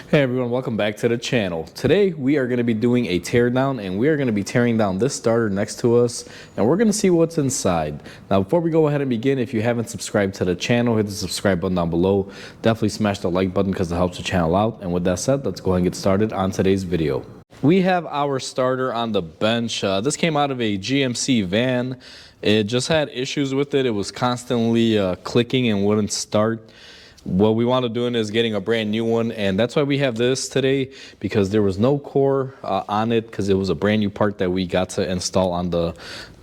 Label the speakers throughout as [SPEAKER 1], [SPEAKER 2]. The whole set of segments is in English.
[SPEAKER 1] Hey everyone, welcome back to the channel. Today we are going to be doing a teardown, and we are going to be tearing down this starter next to us, and we're going to see what's inside. Now before we go ahead and begin, if you haven't subscribed to the channel, hit the subscribe button down below. Definitely smash the like button because it helps the channel out. And with that said, let's go ahead and get started on today's video. We have our starter on the bench. This came out of a GMC van. It just had issues with it. It was constantly clicking and wouldn't start. What we want to do is getting a brand new one, and that's why we have this today, because there was no core on it, because it was a brand new part that we got to install on the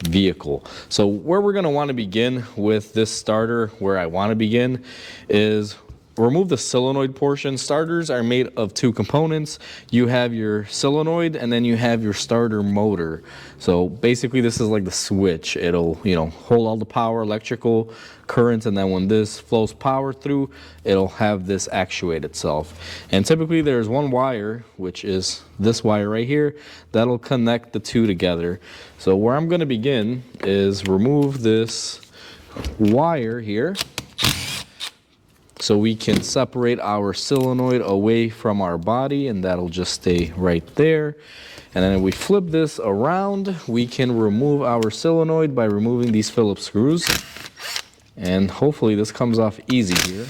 [SPEAKER 1] vehicle. So where we're going to want to begin with this starter, where I want to begin, is remove the solenoid portion. Starters are made of two components. You have your solenoid, and then you have your starter motor. So basically this is like the switch. It'll, hold all the power, electrical currents, and then when this flows power through, it'll have this actuate itself. And typically there's one wire, which is this wire right here, that'll connect the two together. So where I'm going to begin is remove this wire here, so we can separate our solenoid away from our body, and that'll just stay right there. And then if we flip this around, we can remove our solenoid by removing these Phillips screws. And hopefully this comes off easy here,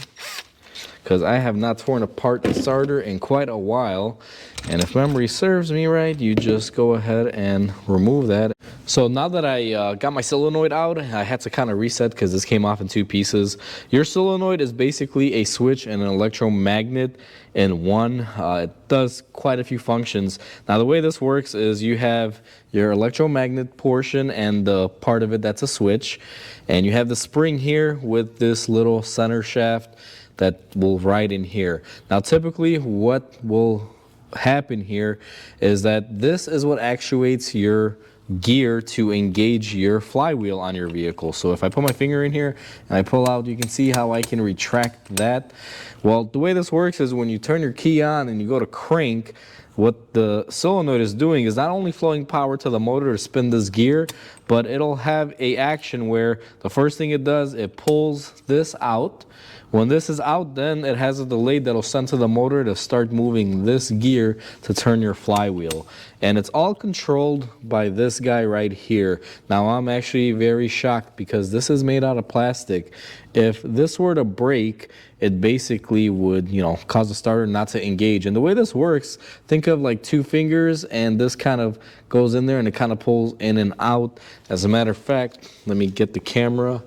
[SPEAKER 1] because I have not torn apart the starter in quite a while. And if memory serves me right, you just go ahead and remove that. So now that I got my solenoid out, I had to kind of reset because this came off in two pieces. Your solenoid is basically a switch and an electromagnet in one. It does quite a few functions. Now the way this works is you have your electromagnet portion and the part of it that's a switch. And you have the spring here with this little center shaft that will ride in here. Now typically what will happen here is that this is what actuates your gear to engage your flywheel on your vehicle. So if I put my finger in here and I pull out, you can see how I can retract that. Well, the way this works is when you turn your key on and you go to crank, what the solenoid is doing is not only flowing power to the motor to spin this gear, but it'll have a action where the first thing it does, it pulls this out. When this is out, then it has a delay that'll send to the motor to start moving this gear to turn your flywheel. And it's all controlled by this guy right here. Now I'm actually very shocked because this is made out of plastic. If this were to break, it basically would, cause the starter not to engage. And the way this works, think of like two fingers, and this kind of goes in there and it kind of pulls in and out. As a matter of fact, let me get the camera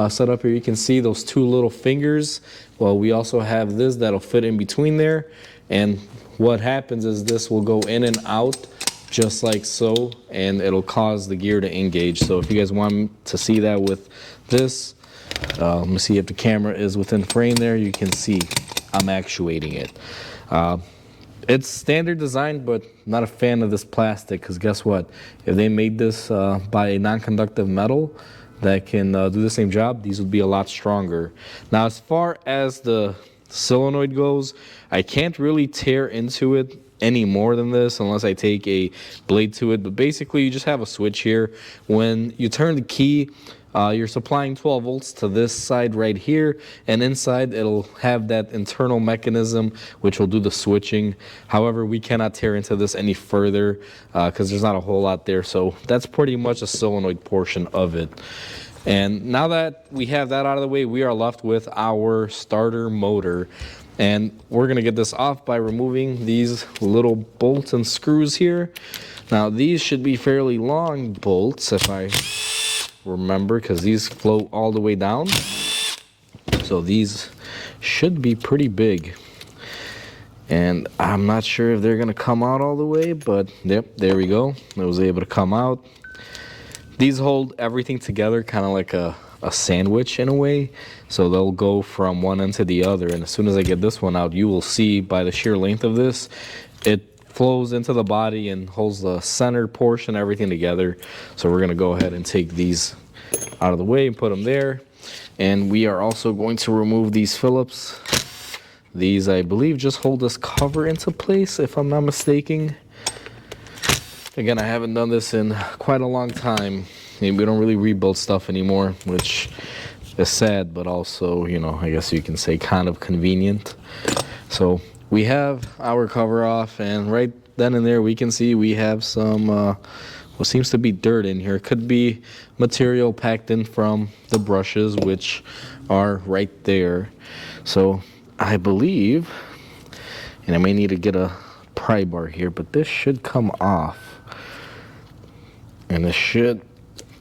[SPEAKER 1] set up here. You can see those two little fingers. Well, we also have this that'll fit in between there, and what happens is this will go in and out just like so, and it'll cause the gear to engage. So if you guys want to see that with this, let me see if the camera is within frame there. You can see I'm actuating it. It's standard design, but not a fan of this plastic, because guess what? If they made this by a non-conductive metal that can do the same job, these would be a lot stronger. Now, as far as the solenoid goes, I can't really tear into it any more than this unless I take a blade to it. But basically, you just have a switch here. When you turn the key, you're supplying 12 volts to this side right here, and inside it'll have that internal mechanism which will do the switching. However, we cannot tear into this any further because there's not a whole lot there. So that's pretty much a solenoid portion of it. And now that we have that out of the way, we are left with our starter motor. And we're going to get this off by removing these little bolts and screws here. Now these should be fairly long bolts if I remember, because these float all the way down. So these should be pretty big. And I'm not sure if they're going to come out all the way, but yep, there we go. It was able to come out. These hold everything together kind of like a sandwich in a way. So they'll go from one end to the other. And as soon as I get this one out, you will see by the sheer length of this, it flows into the body and holds the center portion, everything together. So we're going to go ahead and take these out of the way and put them there. And we are also going to remove these Phillips. These, I believe, just hold this cover into place, if I'm not mistaken. Again, I haven't done this in quite a long time. We don't really rebuild stuff anymore, which is sad, but also, I guess you can say kind of convenient. So we have our cover off, and right then and there we can see we have some what seems to be dirt in here. It could be material packed in from the brushes, which are right there. So I believe, and I may need to get a pry bar here, but this should come off, and this should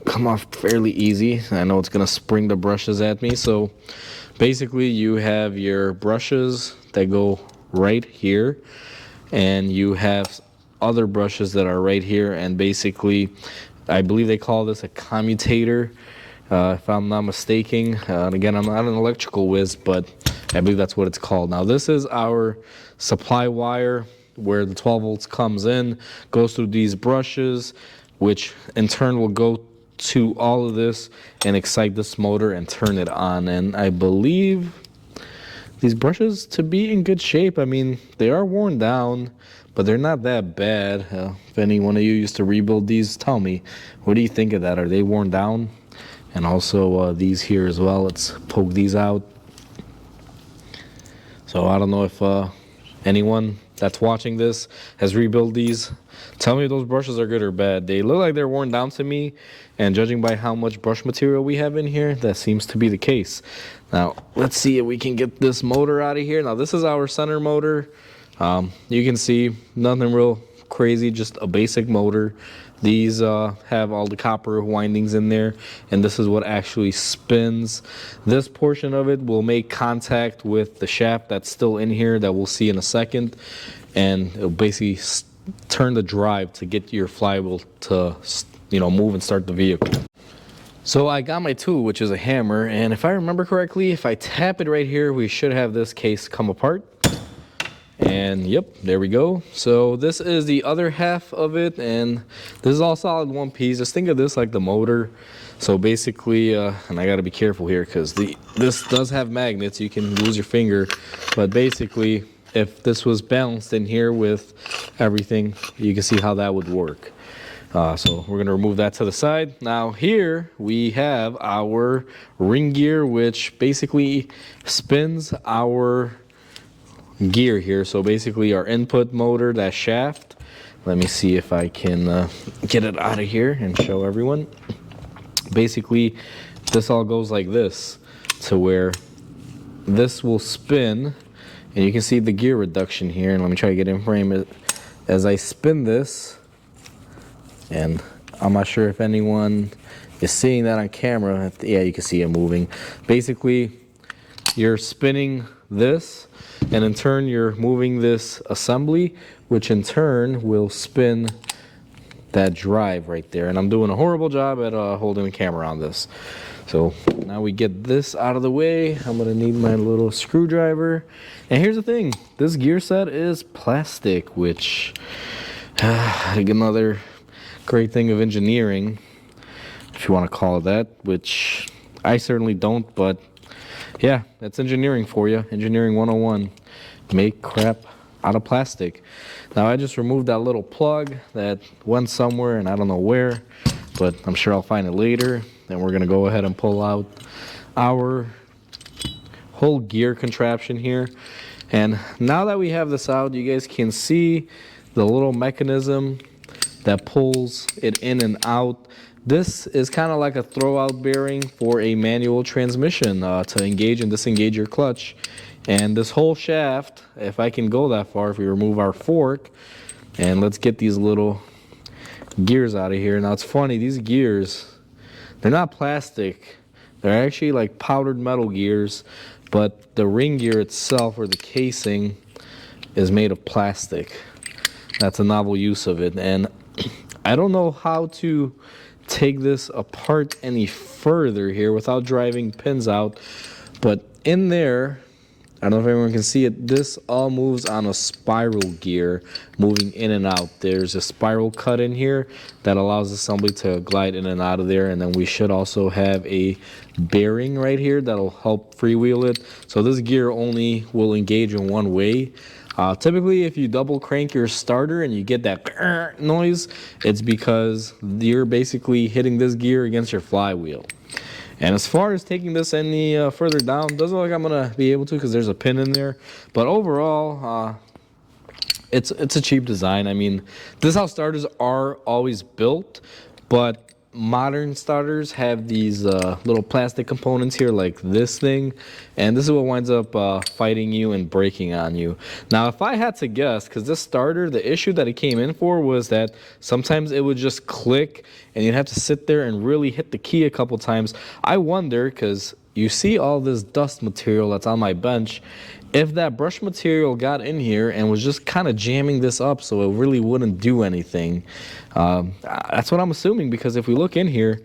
[SPEAKER 1] come off fairly easy. I know it's gonna spring the brushes at me. So basically you have your brushes that go right here, and you have other brushes that are right here, and basically I believe they call this a commutator, if I'm not mistaken. And again, I'm not an electrical whiz, but I believe that's what it's called. Now this is our supply wire where the 12 volts comes in, goes through these brushes, which in turn will go to all of this and excite this motor and turn it on. And I believe these brushes to be in good shape. I mean, they are worn down, but they're not that bad. If any one of you used to rebuild these, tell me, what do you think of that? Are they worn down? And also these here as well. Let's poke these out. So I don't know if anyone that's watching this has rebuilt these. Tell me if those brushes are good or bad. They look like they're worn down to me, and judging by how much brush material we have in here, that seems to be the case. Now let's see if we can get this motor out of here. Now this is our center motor. You can see nothing real crazy, just a basic motor. These have all the copper windings in there, and this is what actually spins. This portion of it will make contact with the shaft that's still in here that we'll see in a second, and it'll basically turn the drive to get your flywheel to, you know, move and start the vehicle. So I got my tool, which is a hammer, and if I remember correctly, if I tap it right here, we should have this case come apart. And yep, there we go. So this is the other half of it, and this is all solid one piece. Just think of this like the motor. So basically, and I got to be careful here because this does have magnets. You can lose your finger, but basically, if this was balanced in here with everything, you can see how that would work. So we're gonna remove that to the side. Now here we have our ring gear, which basically spins our gear here. So basically our input motor, that shaft. Let me see if I can get it out of here and show everyone. Basically this all goes like this, to where this will spin, and you can see the gear reduction here. And let me try to get in frame as I spin this, and I'm not sure if anyone is seeing that on camera. Yeah, you can see it moving. Basically you're spinning this, and in turn you're moving this assembly, which in turn will spin that drive right there. And I'm doing a horrible job at holding the camera on this. So now we get this out of the way. I'm gonna need my little screwdriver. And here's the thing, this gear set is plastic, which another great thing of engineering, if you want to call it that, which I certainly don't, but yeah, that's engineering for you. Engineering 101. Make crap out of plastic. Now I just removed that little plug that went somewhere, and I don't know where, but I'm sure I'll find it later. Then we're gonna go ahead and pull out our whole gear contraption here. And now that we have this out, you guys can see the little mechanism that pulls it in and out. This is kind of like a throwout bearing for a manual transmission to engage and disengage your clutch. And this whole shaft, if I can go that far, if we remove our fork, and let's get these little gears out of here. Now it's funny, these gears, they're not plastic. They're actually like powdered metal gears, but the ring gear itself, or the casing, is made of plastic. That's a novel use of it. And I don't know how to take this apart any further here without driving pins out, but in there, I don't know if everyone can see it, this all moves on a spiral gear, moving in and out. There's a spiral cut in here that allows the assembly to glide in and out of there, and then we should also have a bearing right here that'll help freewheel it. So this gear only will engage in one way. Typically, if you double crank your starter and you get that noise, it's because you're basically hitting this gear against your flywheel. And as far as taking this any further down, doesn't look like I'm gonna be able to because there's a pin in there. But overall, it's a cheap design. I mean, this is how starters are always built, but modern starters have these little plastic components here like this thing, and this is what winds up fighting you and breaking on you. Now if I had to guess, because this starter, the issue that it came in for was that sometimes it would just click and you'd have to sit there and really hit the key a couple times. I wonder, because you see all this dust material that's on my bench, if that brush material got in here and was just kind of jamming this up so it really wouldn't do anything. That's what I'm assuming, because if we look in here,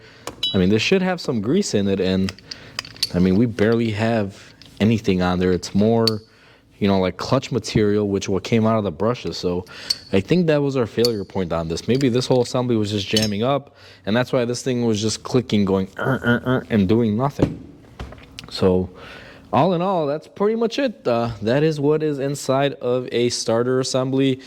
[SPEAKER 1] I mean, this should have some grease in it, and I mean, we barely have anything on there. It's more, you know, like clutch material, which what came out of the brushes. So I think that was our failure point on this. Maybe this whole assembly was just jamming up, and that's why this thing was just clicking, going and doing nothing. So all in all, that's pretty much it. That is what is inside of a starter assembly.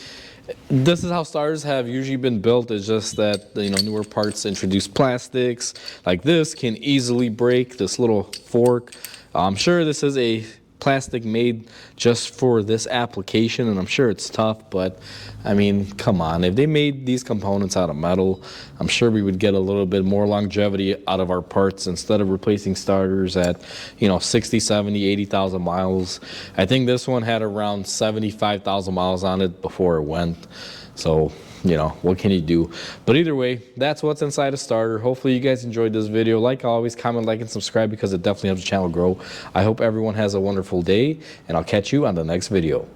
[SPEAKER 1] This is how starters have usually been built. It's just that, you know, newer parts introduce plastics like this can easily break. This little fork, I'm sure this is a plastic made just for this application, and I'm sure it's tough, but I mean, come on, if they made these components out of metal, I'm sure we would get a little bit more longevity out of our parts instead of replacing starters at, you know, 60, 70, 80,000 miles. I think this one had around 75,000 miles on it before it went. So, you know, what can you do? But either way, that's what's inside a starter. Hopefully you guys enjoyed this video. Like always, comment, like, and subscribe, because it definitely helps the channel grow. I hope everyone has a wonderful day, and I'll catch you on the next video.